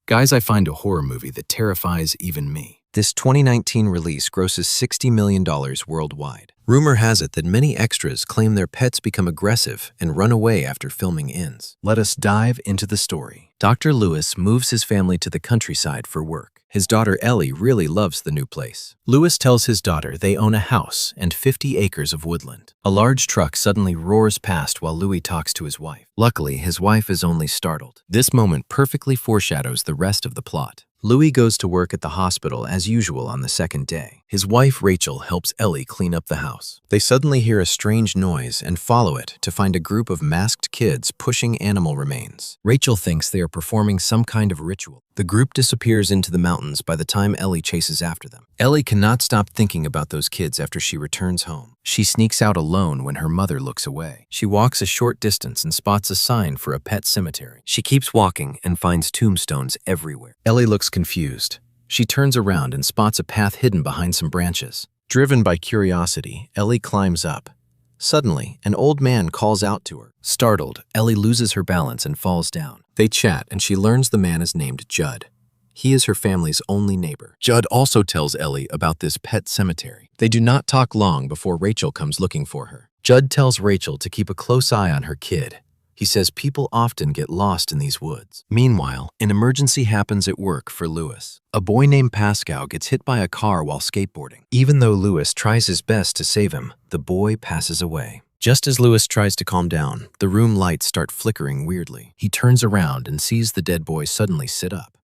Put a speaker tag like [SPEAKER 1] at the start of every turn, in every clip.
[SPEAKER 1] Guys, I find a horror movie that terrifies even me. This 2019 release grosses $60 million worldwide. Rumor has it that many extras claim their pets become aggressive and run away after filming ends. Let us dive into the story. Dr. Lewis moves his family to the countryside for work. His daughter Ellie really loves the new place. Lewis tells his daughter they own a house and 50 acres of woodland. A large truck suddenly roars past while Louis talks to his wife. Luckily, his wife is only startled. This moment perfectly foreshadows the rest of the plot. Louis goes to work at the hospital as usual on the second day. His wife Rachel helps Ellie clean up the house. They suddenly hear a strange noise and follow it to find a group of masked kids pushing animal remains. Rachel thinks they are performing some kind of ritual. The group disappears into the mountains by the time Ellie chases after them. Ellie cannot stop thinking about those kids after she returns home. She sneaks out alone when her mother looks away. She walks a short distance and spots a sign for a pet cemetery. She keeps walking and finds tombstones everywhere. Ellie looks confused. She turns around and spots a path hidden behind some branches. Driven by curiosity, Ellie climbs up. Suddenly, an old man calls out to her. Startled, Ellie loses her balance and falls down. They chat and she learns the man is named Judd. He is her family's only neighbor. Judd also tells Ellie about this pet cemetery. They do not talk long before Rachel comes looking for her. Judd tells Rachel to keep a close eye on her kid. He says people often get lost in these woods. Meanwhile, an emergency happens at work for Louis. A boy named Pascal gets hit by a car while skateboarding. Even though Louis tries his best to save him, the boy passes away. Just as Louis tries to calm down, the room lights start flickering weirdly. He turns around and sees the dead boy suddenly sit up.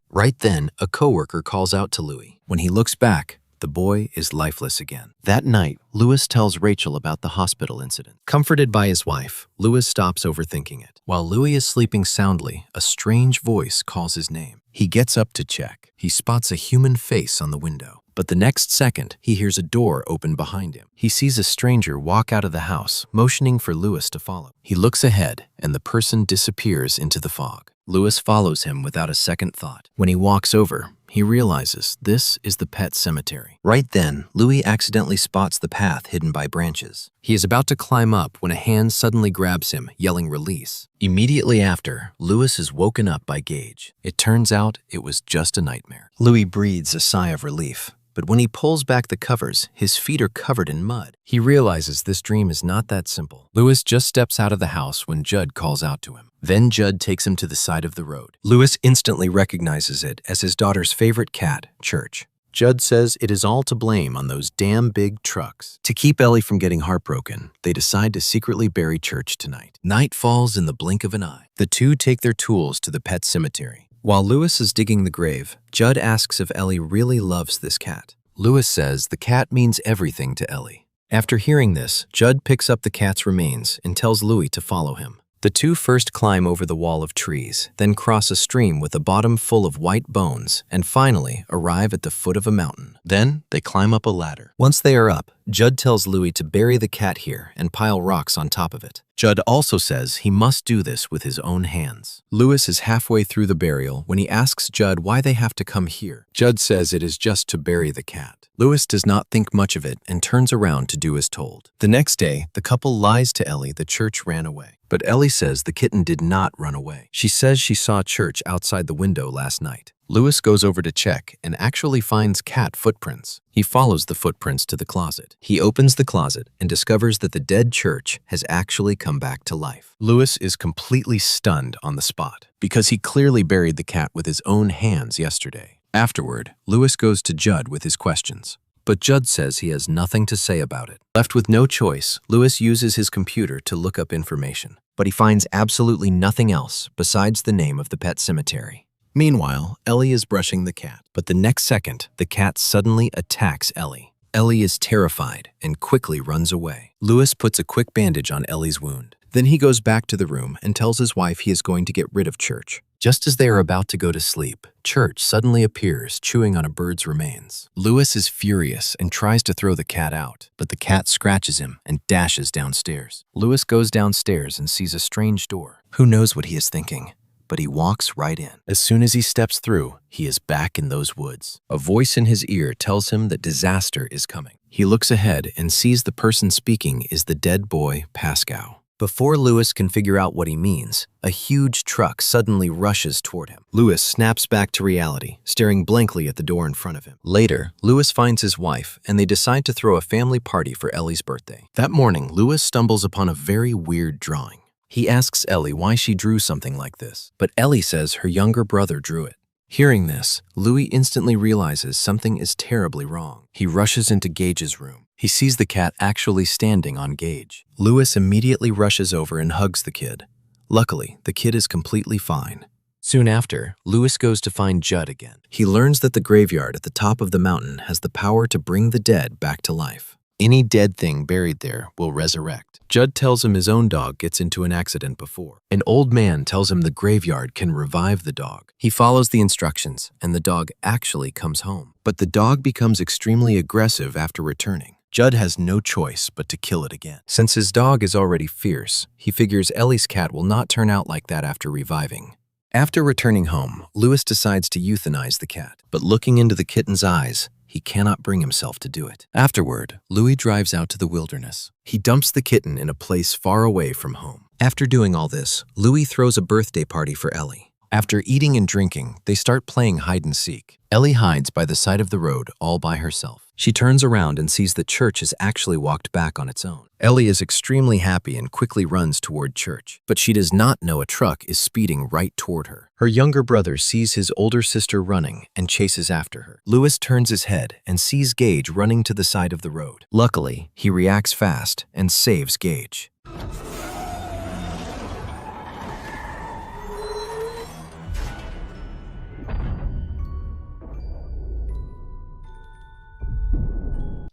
[SPEAKER 1] Right then, a coworker calls out to Louis. When he looks back, the boy is lifeless again. That night, Louis tells Rachel about the hospital incident. Comforted by his wife, Louis stops overthinking it. While Louis is sleeping soundly, a strange voice calls his name. He gets up to check. He spots a human face on the window. But the next second, he hears a door open behind him. He sees a stranger walk out of the house, motioning for Louis to follow. He looks ahead, and the person disappears into the fog. Louis follows him without a second thought. When he walks over, he realizes this is the pet cemetery. Right then, Louis accidentally spots the path hidden by branches. He is about to climb up when a hand suddenly grabs him, yelling release. Immediately after, Louis is woken up by Gage. It turns out it was just a nightmare. Louis breathes a sigh of relief. But when he pulls back the covers, his feet are covered in mud. He realizes this dream is not that simple. Louis just steps out of the house when Judd calls out to him. Then Judd takes him to the side of the road. Louis instantly recognizes it as his daughter's favorite cat, Church. Judd says it is all to blame on those damn big trucks. To keep Ellie from getting heartbroken, they decide to secretly bury Church tonight. Night falls in the blink of an eye. The two take their tools to the pet cemetery. While Louis is digging the grave, Judd asks if Ellie really loves this cat. Louis says the cat means everything to Ellie. After hearing this, Judd picks up the cat's remains and tells Louis to follow him. The two first climb over the wall of trees, then cross a stream with a bottom full of white bones, and finally arrive at the foot of a mountain. Then they climb up a ladder. Once they are up, Judd tells Louis to bury the cat here and pile rocks on top of it. Judd also says he must do this with his own hands. Louis is halfway through the burial when he asks Judd why they have to come here. Judd says it is just to bury the cat. Louis does not think much of it and turns around to do as told. The next day, the couple lies to Ellie that Church ran away. But Ellie says the kitten did not run away. She says she saw Church outside the window last night. Louis goes over to check and actually finds cat footprints. He follows the footprints to the closet. He opens the closet and discovers that the dead Church has actually come back to life. Louis is completely stunned on the spot because he clearly buried the cat with his own hands yesterday. Afterward, Louis goes to Judd with his questions. But Judd says he has nothing to say about it. Left with no choice, Louis uses his computer to look up information. But he finds absolutely nothing else besides the name of the pet cemetery. Meanwhile, Ellie is brushing the cat. But the next second, the cat suddenly attacks Ellie. Ellie is terrified and quickly runs away. Louis puts a quick bandage on Ellie's wound. Then he goes back to the room and tells his wife he is going to get rid of Church. Just as they are about to go to sleep, Church suddenly appears, chewing on a bird's remains. Louis is furious and tries to throw the cat out, but the cat scratches him and dashes downstairs. Louis goes downstairs and sees a strange door. Who knows what he is thinking? But he walks right in. As soon as he steps through, he is back in those woods. A voice in his ear tells him that disaster is coming. He looks ahead and sees the person speaking is the dead boy, Pascal. Before Lewis can figure out what he means, a huge truck suddenly rushes toward him. Lewis snaps back to reality, staring blankly at the door in front of him. Later, Lewis finds his wife, and they decide to throw a family party for Ellie's birthday. That morning, Lewis stumbles upon a very weird drawing. He asks Ellie why she drew something like this, but Ellie says her younger brother drew it. Hearing this, Louis instantly realizes something is terribly wrong. He rushes into Gage's room. He sees the cat actually standing on Gage. Lewis immediately rushes over and hugs the kid. Luckily, the kid is completely fine. Soon after, Lewis goes to find Judd again. He learns that the graveyard at the top of the mountain has the power to bring the dead back to life. Any dead thing buried there will resurrect. Judd tells him his own dog gets into an accident before. An old man tells him the graveyard can revive the dog. He follows the instructions, and the dog actually comes home. But the dog becomes extremely aggressive after returning. Judd has no choice but to kill it again. Since his dog is already fierce, he figures Ellie's cat will not turn out like that after reviving. After returning home, Lewis decides to euthanize the cat, but looking into the kitten's eyes, he cannot bring himself to do it. Afterward, Louis drives out to the wilderness. He dumps the kitten in a place far away from home. After doing all this, Louis throws a birthday party for Ellie. After eating and drinking, they start playing hide and seek. Ellie hides by the side of the road all by herself. She turns around and sees that church has actually walked back on its own. Ellie is extremely happy and quickly runs toward church, but she does not know a truck is speeding right toward her. Her younger brother sees his older sister running and chases after her. Lewis turns his head and sees Gage running to the side of the road. Luckily, he reacts fast and saves Gage.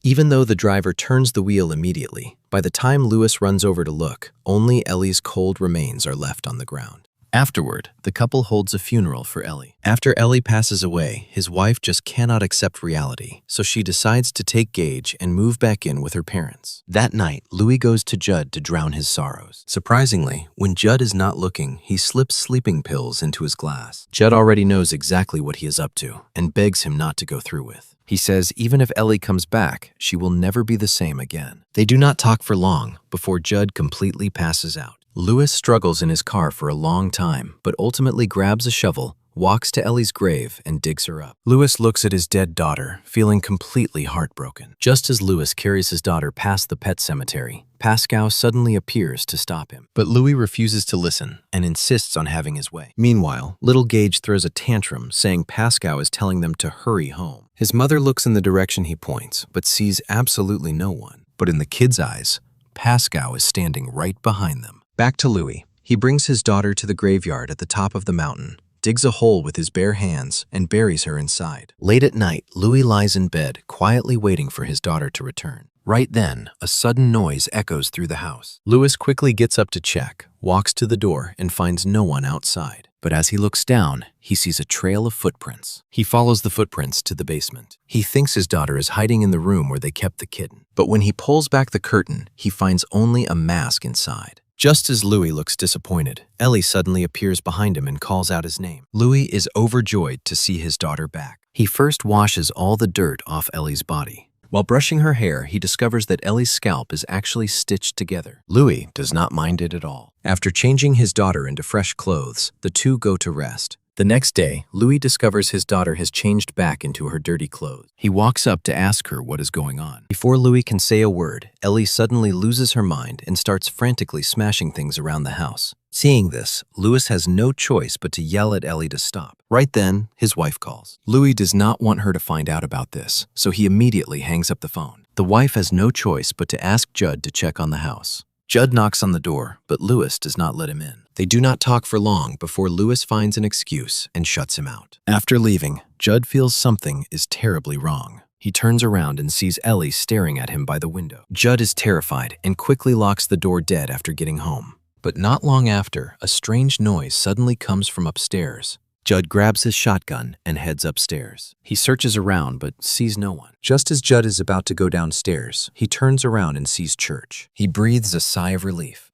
[SPEAKER 1] Even though the driver turns the wheel immediately, by the time Lewis runs over to look, only Ellie's cold remains are left on the ground. Afterward, the couple holds a funeral for Ellie. After Ellie passes away, his wife just cannot accept reality, so she decides to take Gage and move back in with her parents. That night, Louis goes to Judd to drown his sorrows. Surprisingly, when Judd is not looking, he slips sleeping pills into his glass. Judd already knows exactly what he is up to and begs him not to go through with. He says even if Ellie comes back, she will never be the same again. They do not talk for long before Judd completely passes out. Lewis struggles in his car for a long time, but ultimately grabs a shovel, walks to Ellie's grave, and digs her up. Lewis looks at his dead daughter, feeling completely heartbroken. Just as Lewis carries his daughter past the pet cemetery, Pascal suddenly appears to stop him. But Louis refuses to listen and insists on having his way. Meanwhile, little Gage throws a tantrum, saying Pascal is telling them to hurry home. His mother looks in the direction he points, but sees absolutely no one. But in the kid's eyes, Pascal is standing right behind them. Back to Louis. He brings his daughter to the graveyard at the top of the mountain, digs a hole with his bare hands, and buries her inside. Late at night, Louis lies in bed, quietly waiting for his daughter to return. Right then, a sudden noise echoes through the house. Louis quickly gets up to check, walks to the door, and finds no one outside. But as he looks down, he sees a trail of footprints. He follows the footprints to the basement. He thinks his daughter is hiding in the room where they kept the kitten. But when he pulls back the curtain, he finds only a mask inside. Just as Louis looks disappointed, Ellie suddenly appears behind him and calls out his name. Louis is overjoyed to see his daughter back. He first washes all the dirt off Ellie's body. While brushing her hair, he discovers that Ellie's scalp is actually stitched together. Louis does not mind it at all. After changing his daughter into fresh clothes, the two go to rest. The next day, Louis discovers his daughter has changed back into her dirty clothes. He walks up to ask her what is going on. Before Louis can say a word, Ellie suddenly loses her mind and starts frantically smashing things around the house. Seeing this, Louis has no choice but to yell at Ellie to stop. Right then, his wife calls. Louis does not want her to find out about this, so he immediately hangs up the phone. The wife has no choice but to ask Judd to check on the house. Judd knocks on the door, but Louis does not let him in. They do not talk for long before Louis finds an excuse and shuts him out. After leaving, Judd feels something is terribly wrong. He turns around and sees Ellie staring at him by the window. Judd is terrified and quickly locks the door dead after getting home. But not long after, a strange noise suddenly comes from upstairs. Judd grabs his shotgun and heads upstairs. He searches around but sees no one. Just as Judd is about to go downstairs, he turns around and sees Church. He breathes a sigh of relief.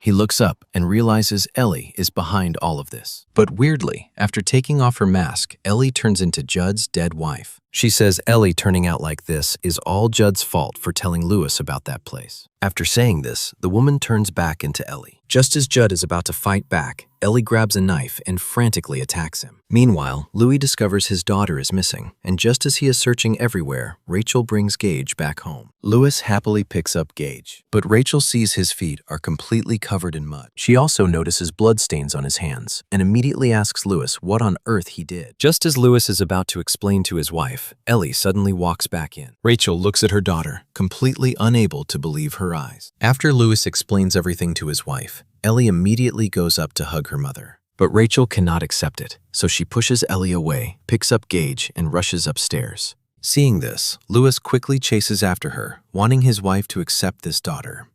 [SPEAKER 1] He looks up and realizes Ellie is behind all of this. But weirdly, after taking off her mask, Ellie turns into Judd's dead wife. She says Ellie turning out like this is all Judd's fault for telling Lewis about that place. After saying this, the woman turns back into Ellie. Just as Judd is about to fight back, Ellie grabs a knife and frantically attacks him. Meanwhile, Louis discovers his daughter is missing, and just as he is searching everywhere, Rachel brings Gage back home. Lewis happily picks up Gage, but Rachel sees his feet are completely covered in mud. She also notices bloodstains on his hands and immediately asks Lewis what on earth he did. Just as Lewis is about to explain to his wife, Ellie suddenly walks back in. Rachel looks at her daughter, completely unable to believe her eyes. After Lewis explains everything to his wife, Ellie immediately goes up to hug her mother. But Rachel cannot accept it, so she pushes Ellie away, picks up Gage, and rushes upstairs. Seeing this, Lewis quickly chases after her, wanting his wife to accept this daughter.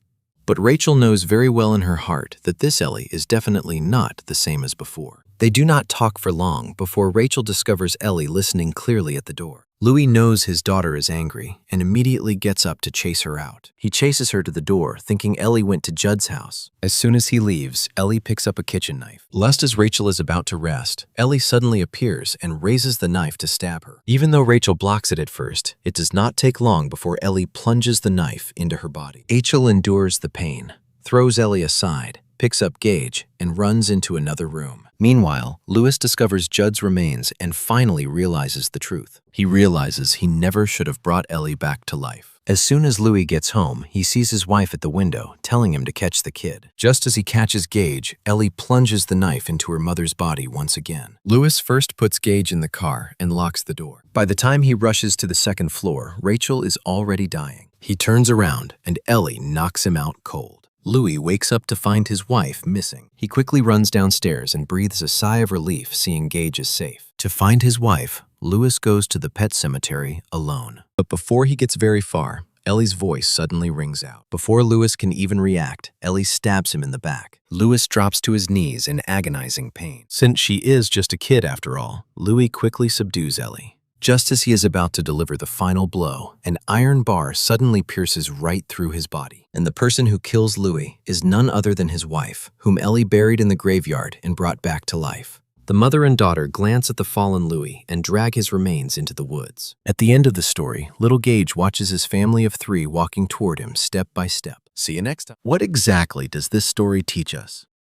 [SPEAKER 1] But Rachel knows very well in her heart that this Ellie is definitely not the same as before. They do not talk for long before Rachel discovers Ellie listening clearly at the door. Louis knows his daughter is angry and immediately gets up to chase her out. He chases her to the door, thinking Ellie went to Judd's house. As soon as he leaves, Ellie picks up a kitchen knife. Just as Rachel is about to rest, Ellie suddenly appears and raises the knife to stab her. Even though Rachel blocks it at first, it does not take long before Ellie plunges the knife into her body. Rachel endures the pain, throws Ellie aside, picks up Gage, and runs into another room. Meanwhile, Lewis discovers Judd's remains and finally realizes the truth. He realizes he never should have brought Ellie back to life. As soon as Louis gets home, he sees his wife at the window, telling him to catch the kid. Just as he catches Gage, Ellie plunges the knife into her mother's body once again. Lewis first puts Gage in the car and locks the door. By the time he rushes to the second floor, Rachel is already dying. He turns around and Ellie knocks him out cold. Louis wakes up to find his wife missing. He quickly runs downstairs and breathes a sigh of relief seeing Gage is safe. To find his wife, Lewis goes to the pet cemetery alone. But before he gets very far, Ellie's voice suddenly rings out. Before Lewis can even react, Ellie stabs him in the back. Lewis drops to his knees in agonizing pain. Since she is just a kid after all, Louis quickly subdues Ellie. Just as he is about to deliver the final blow, an iron bar suddenly pierces right through his body. And the person who kills Louis is none other than his wife, whom Ellie buried in the graveyard and brought back to life. The mother and daughter glance at the fallen Louis and drag his remains into the woods. At the end of the story, little Gage watches his family of 3 walking toward him step by step. See you next time. What exactly does this story teach us?